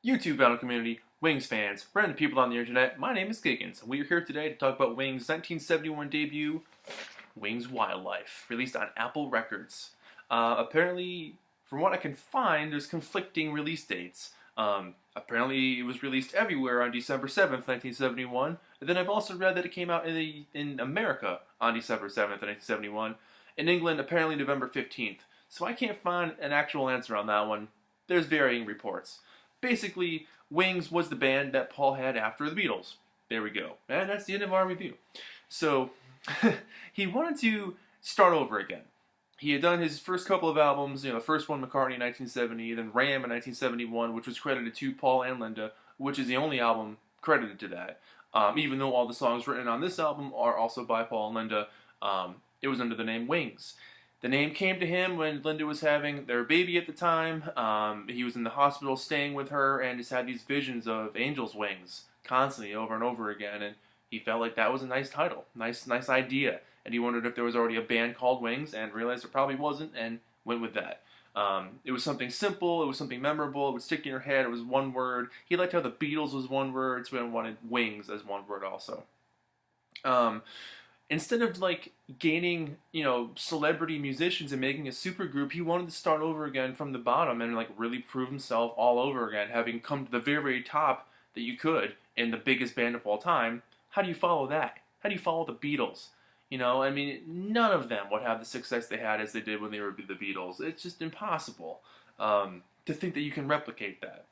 YouTube fandom community, Wings fans, random people on the internet, my name is Giggens, and we are here today to talk about Wings' 1971 debut, Wings Wildlife, released on Apple Records. Apparently, from what I can find, there's conflicting release dates. Apparently, it was released everywhere on December 7th, 1971, and then I've also read that it came out in America on December 7th, 1971, in England, apparently November 15th. So I can't find an actual answer on that one. There's varying reports. Basically, Wings was the band that Paul had after the Beatles. There we go. And that's the end of our review. So, he wanted to start over again. He had done his first couple of albums, the first one, McCartney in 1970, then Ram in 1971, which was credited to Paul and Linda, which is the only album credited to that. Even though all the songs written on this album are also by Paul and Linda, it was under the name Wings. The name came to him when Linda was having their baby at the time. He was in the hospital staying with her and just had these visions of angel's wings constantly over and over again. And he felt like that was a nice title, nice idea. And he wondered if there was already a band called Wings and realized there probably wasn't and went with that. It was something simple, it was something memorable, it would stick in your head, it was one word. He liked how the Beatles was one word, so he wanted Wings as one word also. Instead of gaining, celebrity musicians and making a supergroup, he wanted to start over again from the bottom and really prove himself all over again, having come to the very, very top that you could in the biggest band of all time. How do you follow that? How do you follow the Beatles? None of them would have the success they had as they did when they were the Beatles. It's just impossible to think that you can replicate that.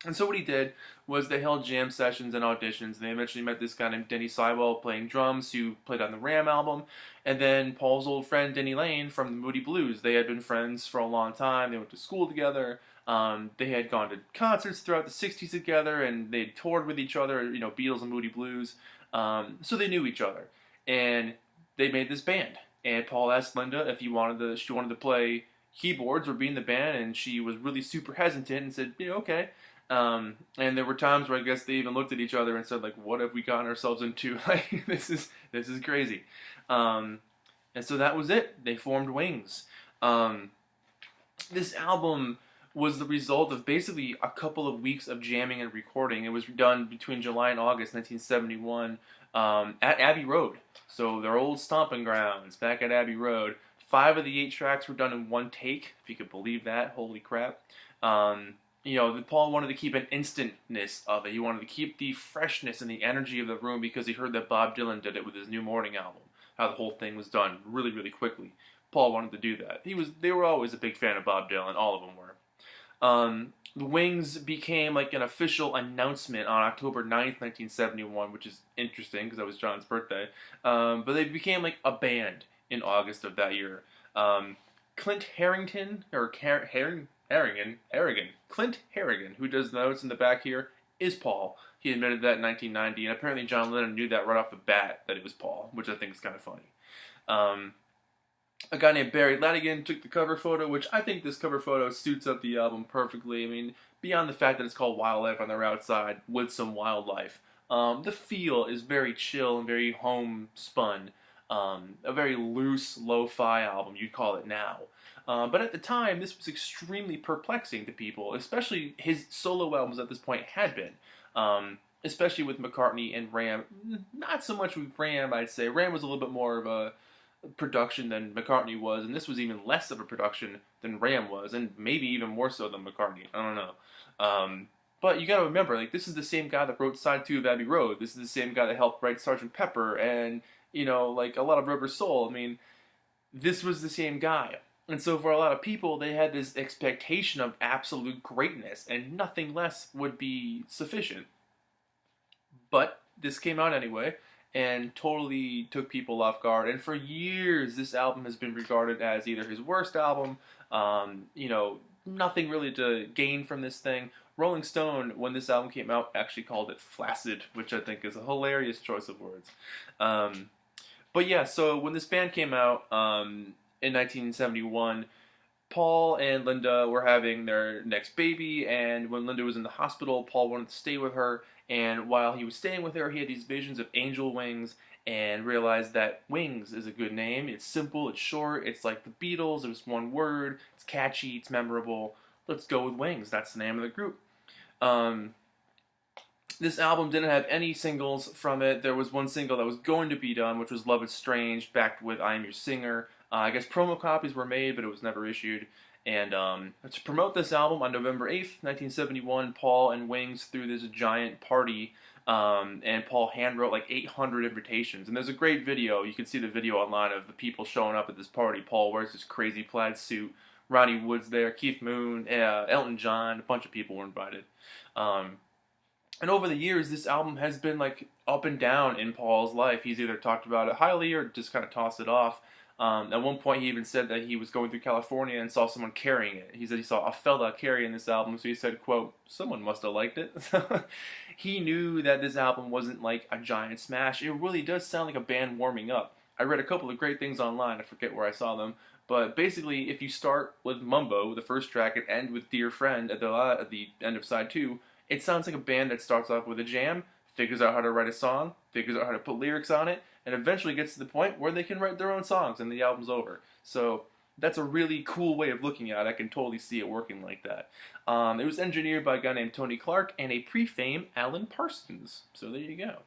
And so what he did was they held jam sessions and auditions, and they eventually met this guy named Denny Seiwell playing drums who played on the Ram album, and then Paul's old friend Denny Lane from the Moody Blues. They had been friends for a long time. They went to school together. They had gone to concerts throughout the 60s together, and they had toured with each other, Beatles and Moody Blues. So they knew each other, and they made this band. And Paul asked Linda if she wanted to play keyboards or be in the band, and she was really super hesitant and said, yeah, okay. And there were times where I guess they even looked at each other and said, what have we gotten ourselves into? This is crazy. And so that was it. They formed Wings. This album was the result of basically a couple of weeks of jamming and recording. It was done between July and August 1971 at Abbey Road. So their old stomping grounds back at Abbey Road. 5 of the 8 tracks were done in one take, if you could believe that. Holy crap. Paul wanted to keep an instantness of it. He wanted to keep the freshness and the energy of the room because he heard that Bob Dylan did it with his New Morning album. How the whole thing was done really, really quickly. Paul wanted to do that. They were always a big fan of Bob Dylan. All of them were. The Wings became an official announcement on October 9th, 1971, which is interesting because that was John's birthday. But they became a band in August of that year. Clint Harrington, Clint Harrigan, who does the notes in the back here, is Paul. He admitted that in 1990, and apparently John Lennon knew that right off the bat that it was Paul, which I think is kind of funny. A guy named Barry Ladigan took the cover photo, which I think this cover photo suits up the album perfectly. Beyond the fact that it's called Wildlife on their outside with some wildlife, the feel is very chill and very homespun. A very loose, lo-fi album, you'd call it now. But at the time, this was extremely perplexing to people, especially his solo albums at this point had been. Especially with McCartney and Ram. Not so much with Ram, I'd say. Ram was a little bit more of a production than McCartney was, and this was even less of a production than Ram was, and maybe even more so than McCartney. I don't know. But you gotta remember, this is the same guy that wrote Side 2 of Abbey Road. This is the same guy that helped write Sgt. Pepper, and, a lot of Rubber Soul. This was the same guy. And so for a lot of people, they had this expectation of absolute greatness, and nothing less would be sufficient. But this came out anyway, and totally took people off guard. And for years, this album has been regarded as either his worst album, nothing really to gain from this thing. Rolling Stone, when this album came out, actually called it flaccid, which I think is a hilarious choice of words. But yeah, so when this band came out in 1971, Paul and Linda were having their next baby, and when Linda was in the hospital, Paul wanted to stay with her, and while he was staying with her, he had these visions of angel wings, and realized that Wings is a good name. It's simple, it's short, it's like the Beatles, it was one word, it's catchy, it's memorable. Let's go with Wings, that's the name of the group. Um, this album didn't have any singles from it. There was one single that was going to be done, which was Love Is Strange, backed with I Am Your Singer. I guess promo copies were made, but it was never issued. And to promote this album on November 8th, 1971, Paul and Wings threw this giant party, and Paul handwrote like 800 invitations. And there's a great video. You can see the video online of the people showing up at this party. Paul wears this crazy plaid suit. Ronnie Wood's there, Keith Moon, Elton John, a bunch of people were invited. And over the years, this album has been like up and down in Paul's life. He's either talked about it highly or just kind of tossed it off. At one point, he even said that he was going through California and saw someone carrying it. He said he saw a fella carrying this album, so he said, quote, "Someone must have liked it." He knew that this album wasn't like a giant smash. It really does sound like a band warming up. I read a couple of great things online. I forget where I saw them. But basically, if you start with Mumbo, the first track, and end with Dear Friend at the end of side 2, it sounds like a band that starts off with a jam, figures out how to write a song, figures out how to put lyrics on it, and eventually gets to the point where they can write their own songs and the album's over. So that's a really cool way of looking at it. I can totally see it working like that. It was engineered by a guy named Tony Clark and a pre-fame Alan Parsons. So there you go.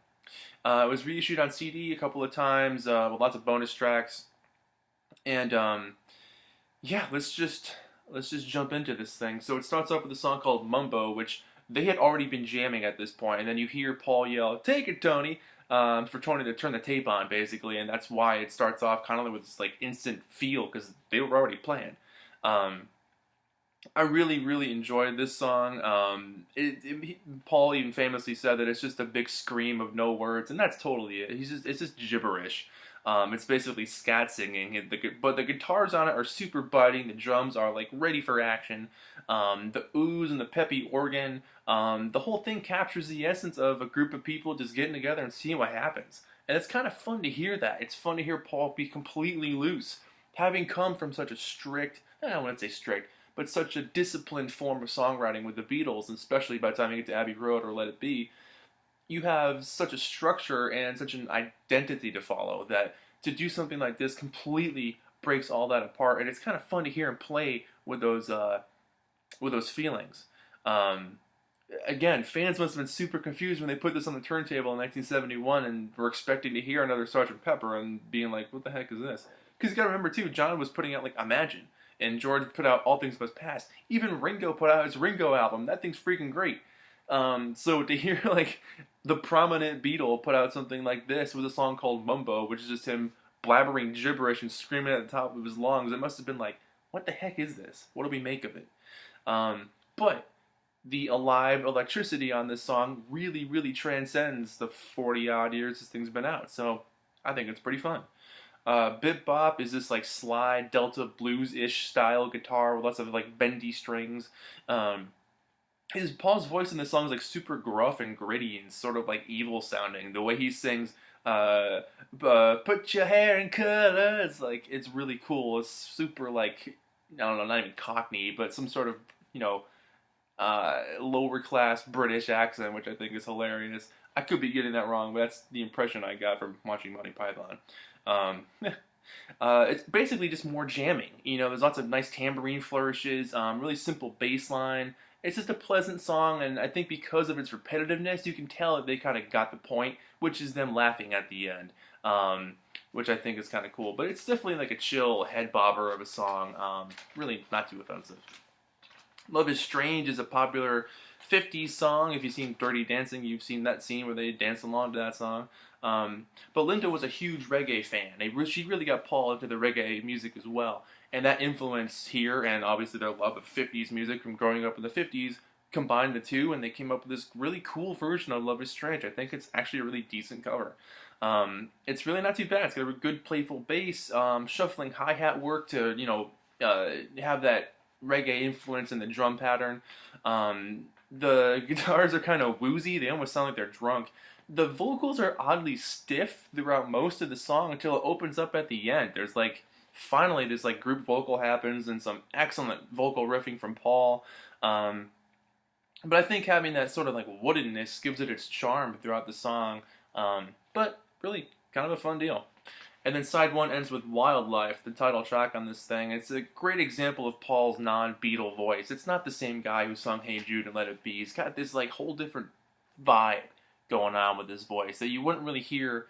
It was reissued on CD a couple of times with lots of bonus tracks. And yeah, let's just jump into this thing. So it starts off with a song called Mumbo, which they had already been jamming at this point, and then you hear Paul yell, "Take it, Tony," for Tony to turn the tape on, basically, and that's why it starts off kind of with this like instant feel, because they were already playing. I really enjoyed this song. Paul even famously said that it's just a big scream of no words, and that's totally it. It's just gibberish. It's basically scat singing, but the guitars on it are super biting. The drums are like ready for action. The ooze and the peppy organ. The whole thing captures the essence of a group of people just getting together and seeing what happens. And it's kind of fun to hear that. It's fun to hear Paul be completely loose, having come from such a strict, I wouldn't say strict, but such a disciplined form of songwriting with the Beatles, and especially by the time you get to Abbey Road or Let It Be. You have such a structure and such an identity to follow that to do something like this completely breaks all that apart, and it's kind of fun to hear him play with those feelings. Again, fans must have been super confused when they put this on the turntable in 1971 and were expecting to hear another Sgt. Pepper and being like, "What the heck is this?" Because you got to remember too, John was putting out like Imagine, and George put out All Things Must Pass. Even Ringo put out his Ringo album. That thing's freaking great. So to hear like the prominent Beatle put out something like this with a song called Mumbo, which is just him blabbering gibberish and screaming at the top of his lungs, it must have been like, what the heck is this? What do we make of it? But the alive electricity on this song really transcends the 40-odd years this thing's been out. So I think it's pretty fun. Bip Bop is this like slide Delta blues-ish style guitar with lots of like bendy strings. Paul's voice in this song is like super gruff and gritty and sort of like evil sounding. The way he sings, "Put your hair in colors," like it's really cool. It's super like, I don't know, not even Cockney, but some sort of, lower class British accent, which I think is hilarious. I could be getting that wrong, but that's the impression I got from watching Monty Python. It's basically just more jamming. There's lots of nice tambourine flourishes, really simple bass line. It's just a pleasant song, and I think because of its repetitiveness, you can tell that they kind of got the point, which is them laughing at the end, which I think is kind of cool. But it's definitely like a chill head bobber of a song, really not too offensive. Love is Strange is a popular 50s song. If you've seen Dirty Dancing, you've seen that scene where they dance along to that song. But Linda was a huge reggae fan. She really got Paul into the reggae music as well. And that influence here, and obviously their love of 50s music from growing up in the 50s, combined the two, and they came up with this really cool version of Love is Strange. I think it's actually a really decent cover. It's really not too bad. It's got a good playful bass, shuffling hi-hat work to, have that reggae influence in the drum pattern. The guitars are kind of woozy. They almost sound like they're drunk. The vocals are oddly stiff throughout most of the song until it opens up at the end. There's like, finally this like group vocal happens and some excellent vocal riffing from Paul. But I think having that sort of like woodenness gives it its charm throughout the song. But really kind of a fun deal. And then side one ends with Wildlife, the title track on this thing. It's a great example of Paul's non-Beatle voice. It's not the same guy who sung Hey Jude and Let It Be. He's got this like whole different vibe going on with his voice that you wouldn't really hear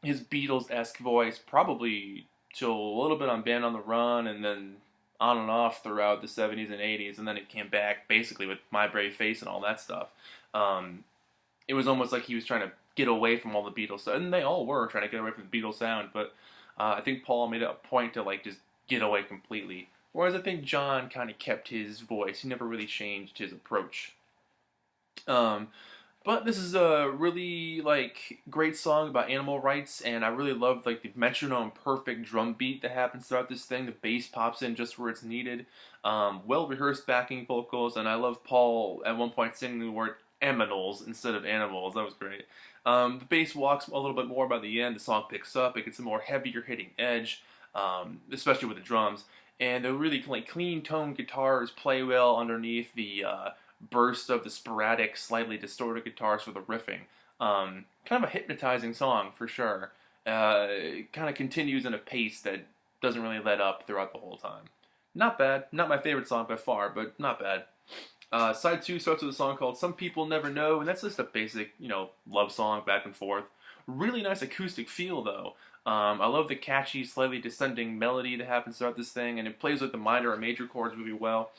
his Beatles-esque voice probably till a little bit on Band on the Run, and then on and off throughout the 70s and 80s, and then it came back basically with My Brave Face and all that stuff. It was almost like he was trying to get away from all the Beatles, and they all were trying to get away from the Beatles sound, but I think Paul made it a point to like just get away completely. Whereas I think John kind of kept his voice. He never really changed his approach. But this is a really like great song about animal rights, and I really love like the metronome perfect drum beat that happens throughout this thing. The bass pops in just where it's needed. Well rehearsed backing vocals, and I love Paul at one point singing the word aminals instead of animals. That was great. The bass walks a little bit more by the end. The song picks up. It gets a more heavier hitting edge, especially with the drums. And the really like clean tone guitars play well underneath the burst of the sporadic, slightly distorted guitars for the riffing. Kind of a hypnotizing song for sure. It kind of continues in a pace that doesn't really let up throughout the whole time. Not bad. Not my favorite song by far, but not bad. Side 2 starts with a song called Some People Never Know, and that's just a basic, love song back and forth. Really nice acoustic feel, though. I love the catchy, slightly descending melody that happens throughout this thing, and it plays with the minor and major chords really well.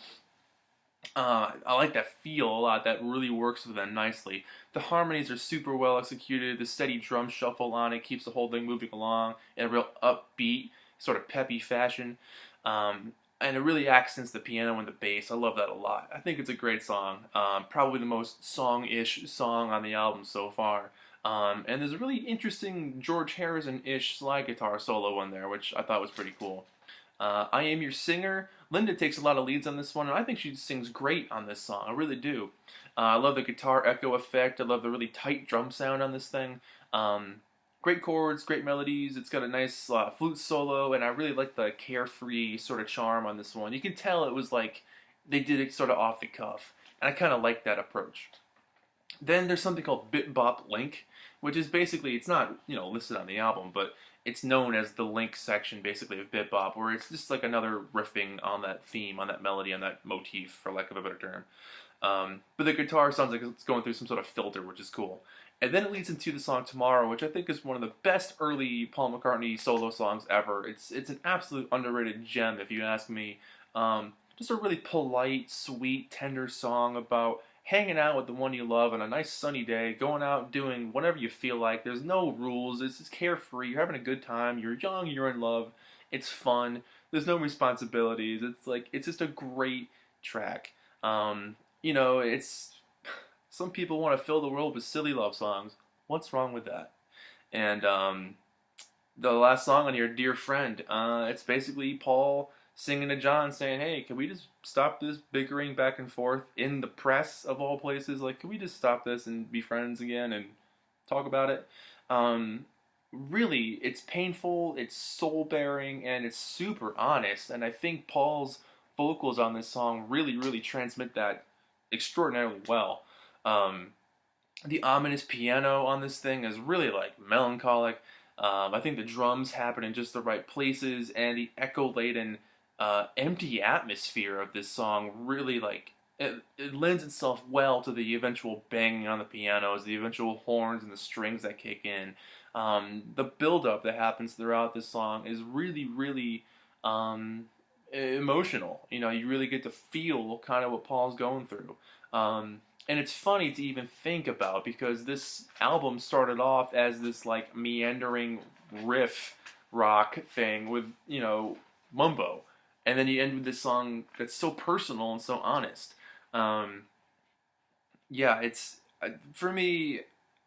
I like that feel a lot. That really works with them nicely. The harmonies are super well executed. The steady drum shuffle on it keeps the whole thing moving along in a real upbeat, sort of peppy fashion. And it really accents the piano and the bass. I love that a lot. I think it's a great song. Probably the most song-ish song on the album so far. And there's a really interesting George Harrison-ish slide guitar solo in there, which I thought was pretty cool. I Am Your Singer. Linda takes a lot of leads on this one, and I think she sings great on this song. I really do. I love the guitar echo effect. I love the really tight drum sound on this thing. Great chords, great melodies. It's got a nice flute solo, and I really like the carefree sort of charm on this one. You can tell it was like they did it sort of off the cuff, and I kind of like that approach. Then there's something called Bit Bop Link, which is basically, it's not listed on the album, but it's known as the link section basically of Bit Bop, where it's just like another riffing on that theme, on that melody, on that motif, for lack of a better term. But the guitar sounds like it's going through some sort of filter, which is cool. And then it leads into the song Tomorrow, which I think is one of the best early Paul McCartney solo songs ever. It's an absolute underrated gem, if you ask me. Just a really polite, sweet, tender song about hanging out with the one you love on a nice sunny day, going out doing whatever you feel like. There's no rules. It's just carefree. You're having a good time. You're young. You're in love. It's fun. There's no responsibilities. It's just a great track. It's some people want to fill the world with silly love songs. What's wrong with that? And the last song on here, Dear Friend, it's basically Paul singing to John saying, hey, can we just stop this bickering back and forth in the press of all places? Like, can we just stop this and be friends again and talk about it? Really, it's painful, it's soul-bearing, and it's super honest. And I think Paul's vocals on this song really, really transmit that extraordinarily well. The ominous piano on this thing is really like melancholic. I think the drums happen in just the right places, and the echo-laden empty atmosphere of this song really it lends itself well to the eventual banging on the pianos, the eventual horns and the strings that kick in. The build-up that happens throughout this song is really, really emotional. You really get to feel kind of what Paul's going through. And it's funny to even think about, because this album started off as this like meandering riff rock thing with, mumbo. And then you end with this song that's so personal and so honest. For me,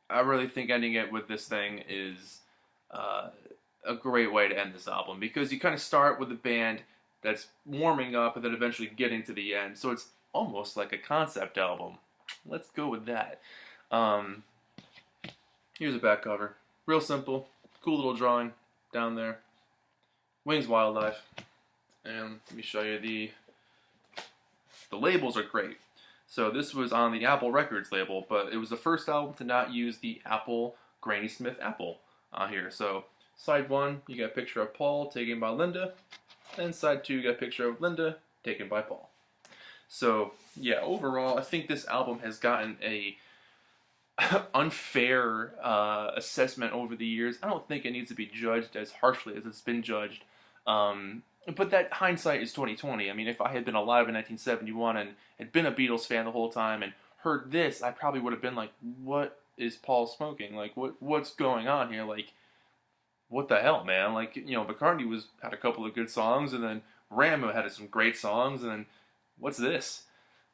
I really think ending it with this thing is a great way to end this album, because you kind of start with a band that's warming up and then eventually getting to the end. So it's almost like a concept album. Let's go with that. Here's a back cover. Real simple. Cool little drawing down there. Wings Wildlife. And let me show you the labels are great. So this was on the Apple Records label, but it was the first album to not use the Apple Granny Smith apple on here. So Side 1, you got a picture of Paul taken by Linda, and side 2, you got a picture of Linda taken by Paul. So yeah, overall, I think this album has gotten a unfair assessment over the years. I don't think it needs to be judged as harshly as it's been judged. But that hindsight is 2020. I mean, if I had been alive in 1971 and had been a Beatles fan the whole time and heard this, I probably would have been like, "What is Paul smoking? Like, what's going on here? Like, what the hell, man?" Like, you know, McCartney had a couple of good songs, and then Ram had some great songs, and then what's this?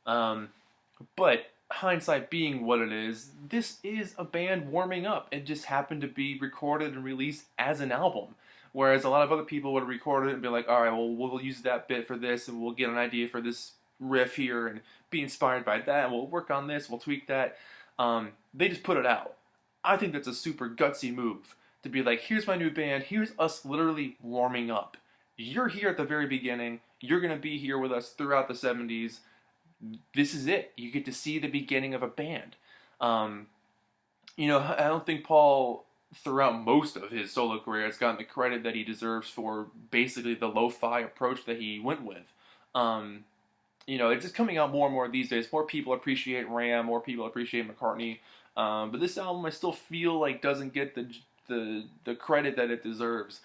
But hindsight being what it is, this is a band warming up. It just happened to be recorded and released as an album. Whereas a lot of other people would have recorded it and be like, all right, well, we'll use that bit for this, and we'll get an idea for this riff here, and be inspired by that, and we'll work on this, we'll tweak that. They just put it out. I think that's a super gutsy move, to be like, here's my new band, here's us literally warming up. You're here at the very beginning, you're going to be here with us throughout the 70s, this is it. You get to see the beginning of a band. You know, I don't think Paul, throughout most of his solo career, has gotten the credit that he deserves for basically the lo-fi approach that he went with. You know, it's just coming out more and more these days. More people appreciate Ram, more people appreciate McCartney. But this album, I still feel like doesn't get the credit that it deserves.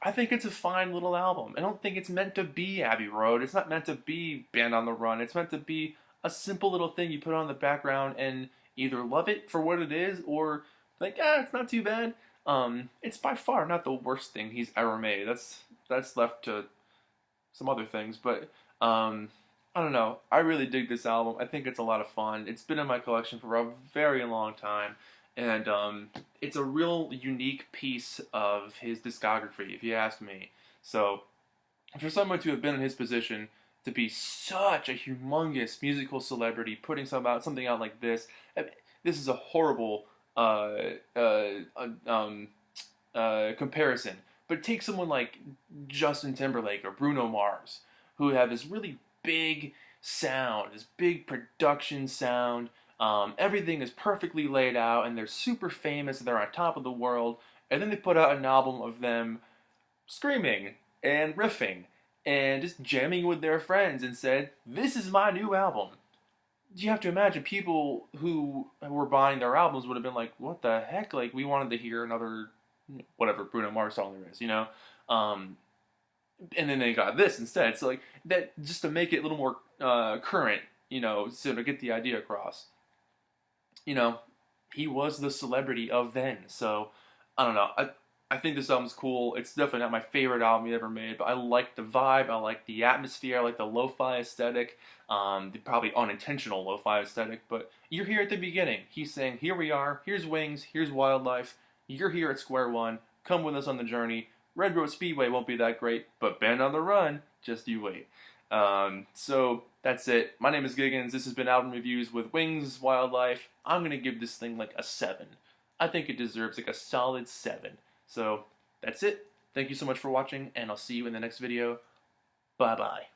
I think it's a fine little album. I don't think it's meant to be Abbey Road. It's not meant to be Band on the Run. It's meant to be a simple little thing you put on the background and either love it for what it is or like, it's not too bad. It's by far not the worst thing he's ever made. That's left to some other things, but I don't know. I really dig this album. I think it's a lot of fun. It's been in my collection for a very long time. And it's a real unique piece of his discography, if you ask me. So, for someone to have been in his position, to be such a humongous musical celebrity, putting something out like this, this is a horrible comparison. But take someone like Justin Timberlake or Bruno Mars, who have this really big sound, this big production sound. Everything is perfectly laid out, and they're super famous, and they're on top of the world, and then they put out an album of them screaming and riffing and just jamming with their friends and said, "This is my new album." You have to imagine people who were buying their albums would have been like, "What the heck? Like, we wanted to hear another whatever Bruno Mars song there is, you know?" And then they got this instead. So like that, just to make it a little more current, you know, so to get the idea across. You know, he was the celebrity of then. So, I don't know. I think this album's cool. It's definitely not my favorite album he ever made, but I like the vibe. I like the atmosphere. I like the lo-fi aesthetic. The probably unintentional lo-fi aesthetic, but you're here at the beginning. He's saying, here we are. Here's Wings. Here's Wildlife. You're here at square one. Come with us on the journey. Red Road Speedway won't be that great, but Band on the Run, just you wait. So that's it. My name is Giggens. This has been Album Reviews with Wings, Wildlife. I'm going to give this thing like a 7. I think it deserves like a solid 7. So that's it. Thank you so much for watching, and I'll see you in the next video. Bye-bye.